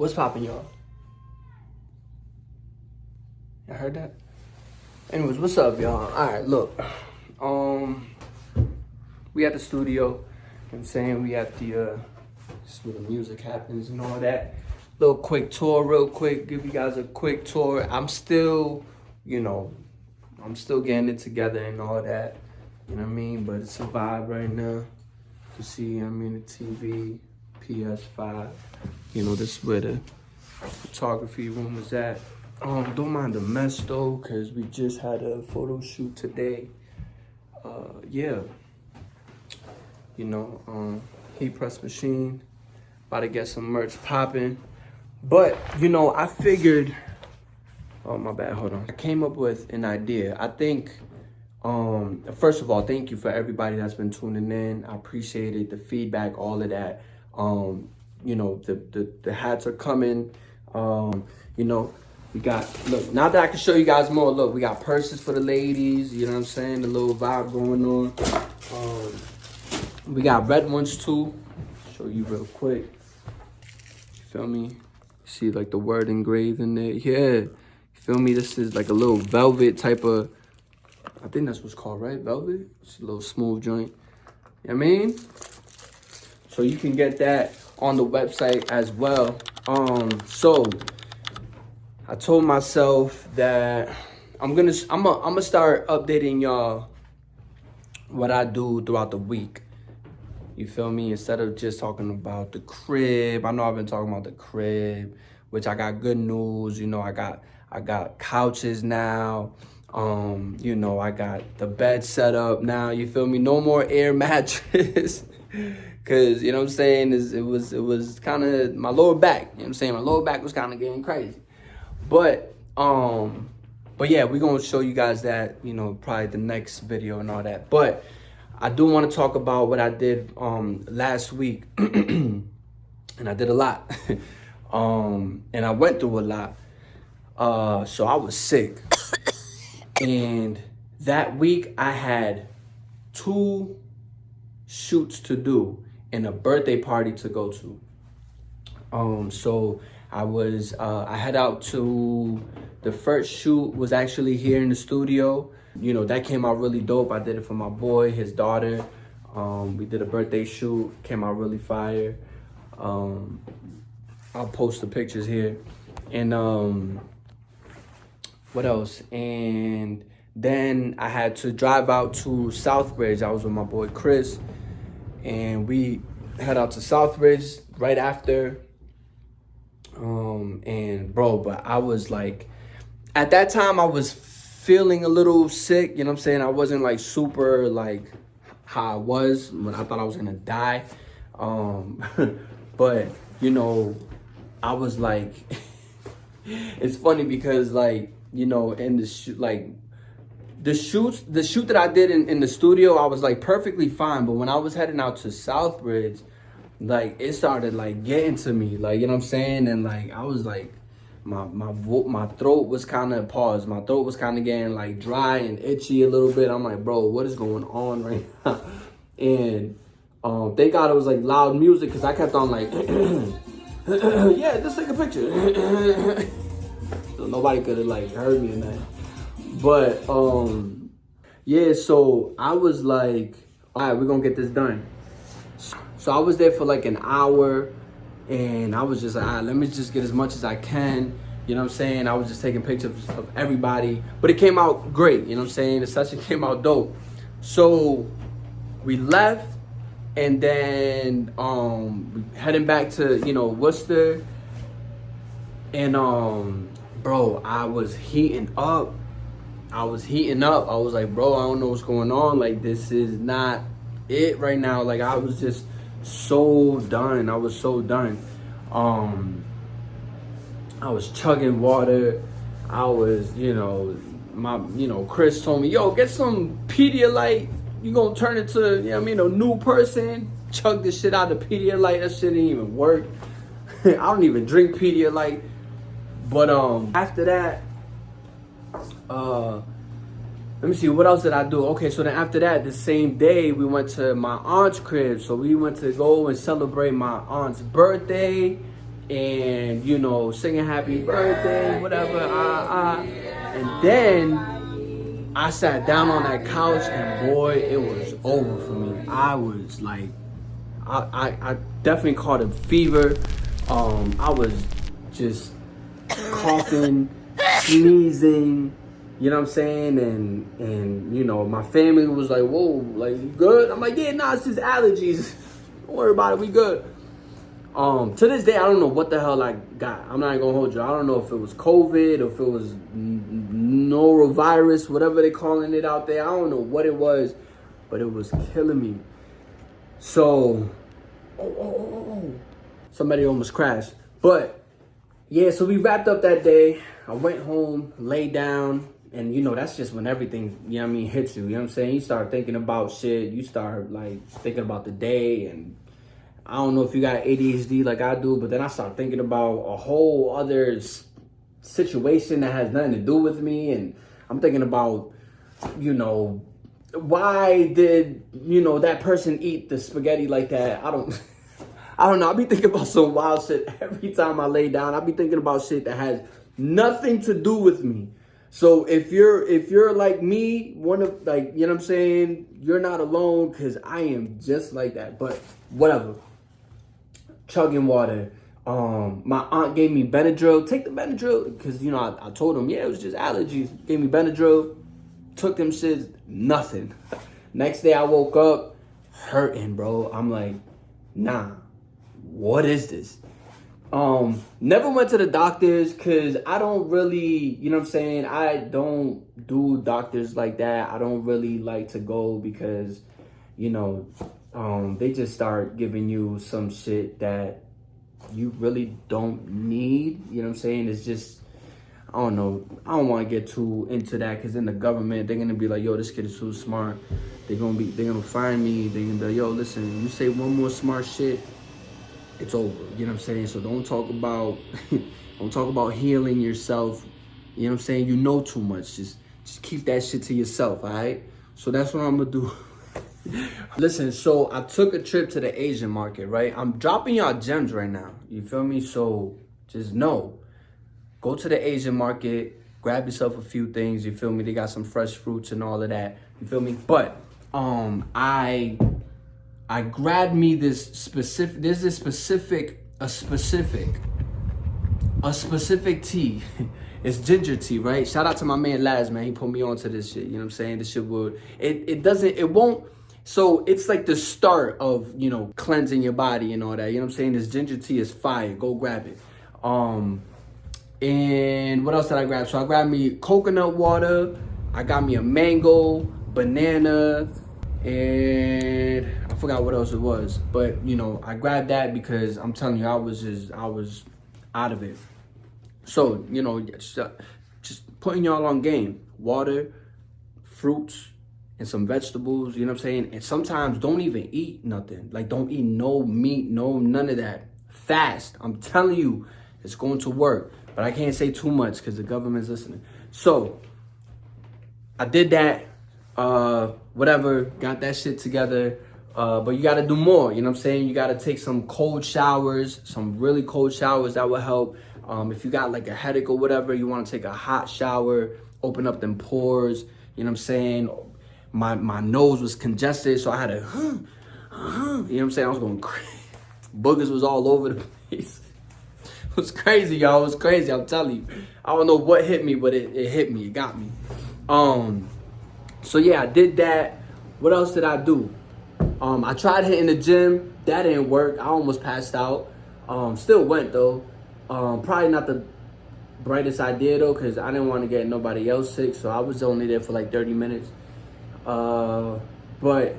What's poppin', y'all? I heard that. Anyways, what's up, y'all? All right, look. We at the studio. You know what I'm saying? We at the this is where the music happens and all that. Little quick tour, real quick. Give you guys a quick tour. I'm still, I'm still getting it together and all that. You know what I mean? But it's a vibe right now. You see, the TV, PS5. This is where the photography room is at. Don't mind the mess though, cause we just had a photo shoot today. Yeah. Heat press machine. About to get some merch popping. But, I figured, oh my bad, hold on. I came up with an idea. I think, first of all, thank you for everybody that's been tuning in. I appreciate it, the feedback, all of that. The hats are coming. We got, look, now that I can show you guys more, look, we got purses for the ladies, you know what I'm saying? The little vibe going on. We got red ones too. Show you real quick. You feel me? See like the word engraved in there. Yeah. You feel me? This is like a little velvet type of, I think that's what's called, right? Velvet? It's a little smooth joint. You know what I mean? So you can get that on the website as well. So I told myself that I'm gonna start updating y'all what I do throughout the week. You feel me? Instead of just talking about the crib. I know I've been talking about the crib, which I got good news. I got couches now. I got the bed set up now. You feel me? No more air mattress. Cause you know what I'm saying, it was kind of my lower back. You know what I'm saying? My lower back was kind of getting crazy. But yeah, we're gonna show you guys that, probably the next video and all that. But I do want to talk about what I did last week. And I did a lot. And I went through a lot. So I was sick. And that week I had 2 shoots to do and a birthday party to go to. So I head out to, the first shoot was actually here in the studio. That came out really dope. I did it for my boy, his daughter. We did a birthday shoot, came out really fire. I'll post the pictures here. And what else? And then I had to drive out to Southbridge. I was with my boy Chris, and we head out to Southbridge right after. And bro, but I was like, at that time I was feeling a little sick, you know what I'm saying? I wasn't like super like how I was when I thought I was gonna die. But I was like, it's funny because like, in the shoot, like the shoot that I did in the studio, I was like perfectly fine. But when I was heading out to Southbridge, like it started like getting to me, like, you know what I'm saying? And like, I was like, my throat was kind of paused. My throat was kind of getting like dry and itchy a little bit. I'm like, bro, what is going on right now? And thank God it was like loud music, because I kept on like, yeah, just take a picture. So nobody could have like heard me in that. But yeah, so I was like, all right, we're gonna get this done. So I was there for like an hour, and I was just like, all right, let me just get as much as I can. You know what I'm saying? I was just taking pictures of everybody, but it came out great. You know what I'm saying? The session came out dope. So we left, and then we heading back to, Worcester. And bro, I was heating up. I was like, bro, I don't know what's going on. Like, this is not it right now. Like, I was just so done. I was so done. I was chugging water. I was, Chris told me, yo, get some Pedialyte. You gonna turn into, a new person. Chug the shit out of Pedialyte. That shit didn't even work. I don't even drink Pedialyte. But after that, let me see, what else did I do? Okay, so then after that, the same day, we went to my aunt's crib. So we went to go and celebrate my aunt's birthday. and, you know, singing happy birthday, whatever, and then I sat down on that couch, and boy, it was over for me. I was like, I definitely caught a fever. I was just coughing, sneezing, you know what I'm saying? And you know, my family was like, whoa, like, you good? I'm like, yeah, nah, it's just allergies. Don't worry about it, we good. To this day, I don't know what the hell I got. I'm not gonna hold you. I don't know if it was COVID or if it was norovirus, whatever they calling it out there. I don't know what it was, but it was killing me. So, somebody almost crashed. But, yeah, so we wrapped up that day. I went home, laid down, and, you know, that's just when everything, you know what I mean, hits you. You know what I'm saying? You start thinking about shit. You start, like, thinking about the day. And I don't know if you got ADHD like I do, but then I start thinking about a whole other situation that has nothing to do with me. And I'm thinking about, you know, why did, you know, that person eat the spaghetti like that? I don't know. I be thinking about some wild shit every time I lay down. I be thinking about shit that has nothing to do with me. So if you're like me, one of, like, you know what I'm saying, you're not alone, because I am just like that. But whatever. Chugging water. My aunt gave me Benadryl. Take the Benadryl, because, you know, I told them, yeah, it was just allergies. Gave me Benadryl. Took them shits, nothing. Next day I woke up hurting, bro. I'm like, nah, what is this? Never went to the doctors, because I don't really, you know what I'm saying, I don't do doctors like that. I don't really like to go because, you know, they just start giving you some shit that you really don't need. You know what I'm saying? It's just, I don't know. I don't want to get too into that, because in the government, they're going to be like, yo, this kid is too smart. They're going to find me. They're going to be like, yo, listen, you say one more smart shit, it's over. You know what I'm saying? So don't talk about healing yourself. You know what I'm saying? You know too much. Just keep that shit to yourself, all right? So that's what I'm going to do. Listen, so I took a trip to the Asian market, right? I'm dropping y'all gems right now. You feel me? So just know. Go to the Asian market, grab yourself a few things, you feel me? They got some fresh fruits and all of that, you feel me? But I grabbed me this specific, there's this specific tea. It's ginger tea, right? Shout out to my man Laz, man. He put me onto this shit, you know what I'm saying? This shit would, it won't, so it's like the start of, you know, cleansing your body and all that, you know what I'm saying? This ginger tea is fire, go grab it. And what else did I grab? So I grabbed me coconut water. I got me a mango, banana, and I forgot what else it was. But, you know, I grabbed that because I'm telling you, I was out of it. So, you know, just putting y'all on game. Water, fruits, and some vegetables, you know what I'm saying? And sometimes don't even eat nothing. Like, don't eat no meat, none of that. Fast. I'm telling you, it's going to work. But I can't say too much because the government's listening. So, I did that. Whatever. Got that shit together. But you got to do more. You know what I'm saying? You got to take some cold showers. Some really cold showers. That will help. If you got like a headache or whatever, you want to take a hot shower. Open up them pores. You know what I'm saying? My nose was congested. So I had to, you know what I'm saying? I was going crazy. Boogers was all over the place. It was crazy, y'all. It was crazy, I'm telling you. I don't know what hit me, but it hit me. It got me. So, yeah, I did that. What else did I do? I tried hitting the gym. That didn't work. I almost passed out. Still went, though. Probably not the brightest idea, though, because I didn't want to get nobody else sick. So, I was only there for, like, 30 minutes. But,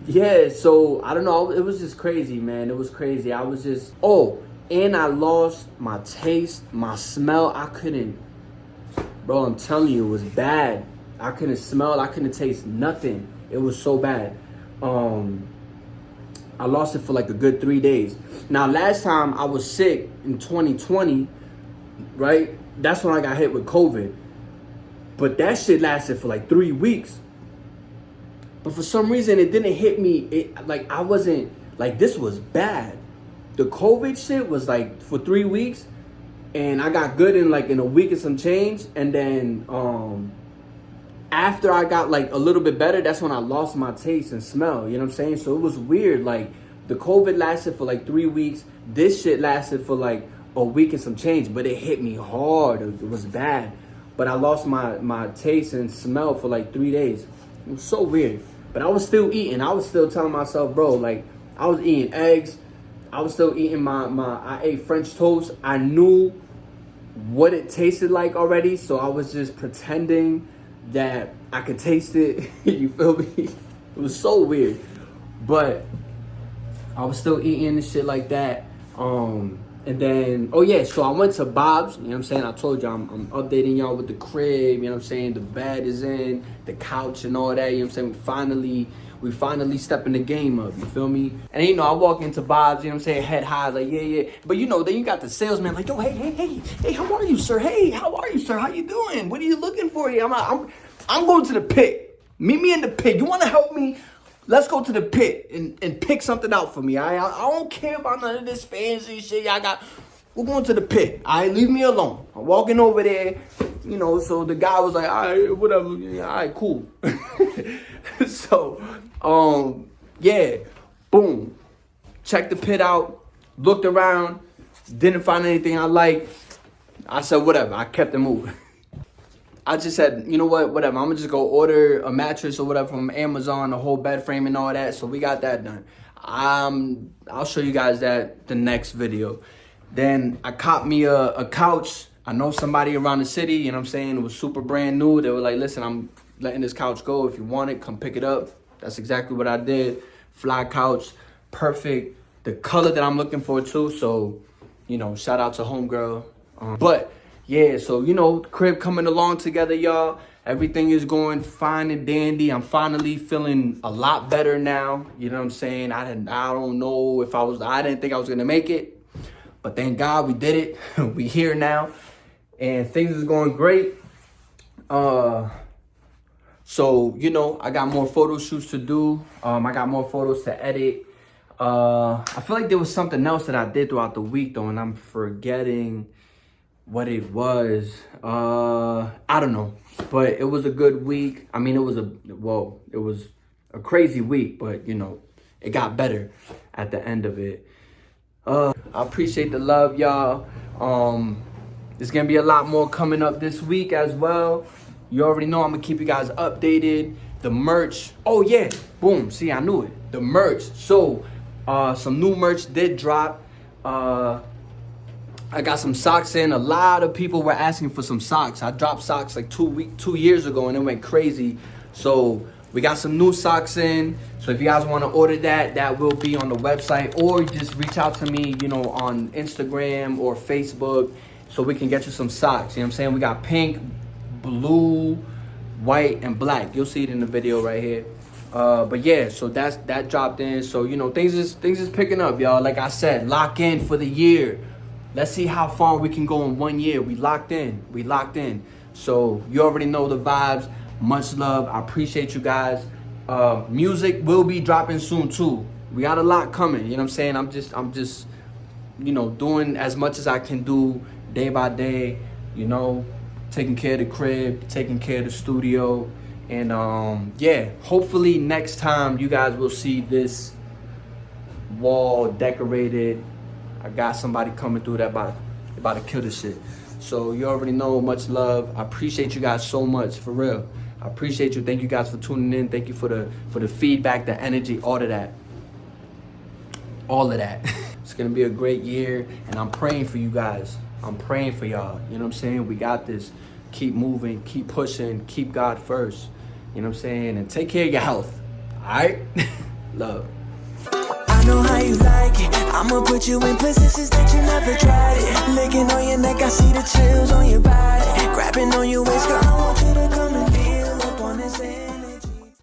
yeah, so, I don't know. It was just crazy, man. It was crazy. I was just... And I lost my taste, my smell. I couldn't, bro, I'm telling you, it was bad. I couldn't smell, I couldn't taste nothing. It was so bad. I lost it for like a good 3 days. Now, last time I was sick in 2020, right? That's when I got hit with COVID. But that shit lasted for like 3 weeks. But for some reason, it didn't hit me. Like, I wasn't, like, this was bad. the COVID shit was like for 3 weeks, and I got good in like in a week and some change, and then after I got like a little bit better, that's when I lost my taste and smell. You know what I'm saying? So it was weird. Like the COVID lasted for like 3 weeks. This shit lasted for like a week and some change, but it hit me hard. It was bad. But I lost my taste and smell for like 3 days. It was so weird. But I was still eating. I was still telling myself, bro, like I was eating eggs. I was still eating I ate French toast. I knew what it tasted like already. So I was just pretending that I could taste it. You feel me? It was so weird. But I was still eating and shit like that. And then, oh yeah, so I went to Bob's, you know what I'm saying? I told y'all I'm updating y'all with the crib, you know what I'm saying? The bed is in, the couch and all that, you know what I'm saying? We finally stepping the game up, you feel me? And you know, I walk into Bob's, you know what I'm saying, head high, like, yeah. But you know, then you got the salesman like, yo, hey, how are you, sir? Hey, how are you, sir? How you doing? What are you looking for here? I'm going to the pit. Meet me in the pit. You want to help me? Let's go to the pit and pick something out for me. I don't care about none of this fancy shit y'all got. We're going to the pit. Leave me alone. I'm walking over there, you know, so the guy was like, all right, whatever. Yeah, all right, cool. So, yeah, boom. Checked the pit out, looked around, didn't find anything I liked. I said, whatever. I kept it moving. I just said, you know what, whatever. I'm going to just go order a mattress or whatever from Amazon, a whole bed frame and all that. So we got that done. I'll show you guys that the next video. Then I caught me a couch. I know somebody around the city, you know what I'm saying? It was super brand new. They were like, listen, I'm letting this couch go. If you want it, come pick it up. That's exactly what I did. Fly couch, perfect. The color that I'm looking for too. So, you know, shout out to homegirl. But yeah, so, you know, the crib coming along together, y'all. Everything is going fine and dandy. I'm finally feeling a lot better now. You know what I'm saying? I don't know if I didn't think I was going to make it. But thank God we did it. We here now. And things is going great. So, you know, I got more photo shoots to do. I got more photos to edit. I feel like there was something else that I did throughout the week, though, and I'm forgetting what it was. I don't know, but it was a good week. I mean, it was a crazy week, but you know, it got better at the end of it. I appreciate the love, y'all. There's gonna be a lot more coming up this week as well. You already know I'm gonna keep you guys updated. The merch, oh yeah, boom, see, I knew it. The merch, so some new merch did drop. I got some socks in. A lot of people were asking for some socks. I dropped socks like 2 years ago and it went crazy. So we got some new socks in. So if you guys want to order that, that will be on the website, or just reach out to me, you know, on Instagram or Facebook so we can get you some socks. You know what I'm saying? We got pink, blue, white, and black. You'll see it in the video right here. But yeah, so that dropped in. So, you know, things is picking up, y'all. Like I said, lock in for the year. Let's see how far we can go in 1 year. We locked in. So you already know the vibes. Much love. I appreciate you guys. Music will be dropping soon too. We got a lot coming. You know what I'm saying? I'm just, you know, doing as much as I can do day by day. You know, taking care of the crib, taking care of the studio. And yeah, hopefully next time you guys will see this wall decorated. I got somebody coming through that about to kill this shit. So you already know, much love. I appreciate you guys so much, for real. I appreciate you. Thank you guys for tuning in. Thank you for the feedback, the energy, all of that. All of that. It's gonna be a great year, and I'm praying for you guys. I'm praying for y'all. You know what I'm saying? We got this. Keep moving, keep pushing, keep God first. You know what I'm saying? And take care of your health. All right? Love. I know how you like it. I'ma put you in positions that you never tried it. Licking on your neck, I see the chills on your body. Grabbing on your waist, girl, I want you to come and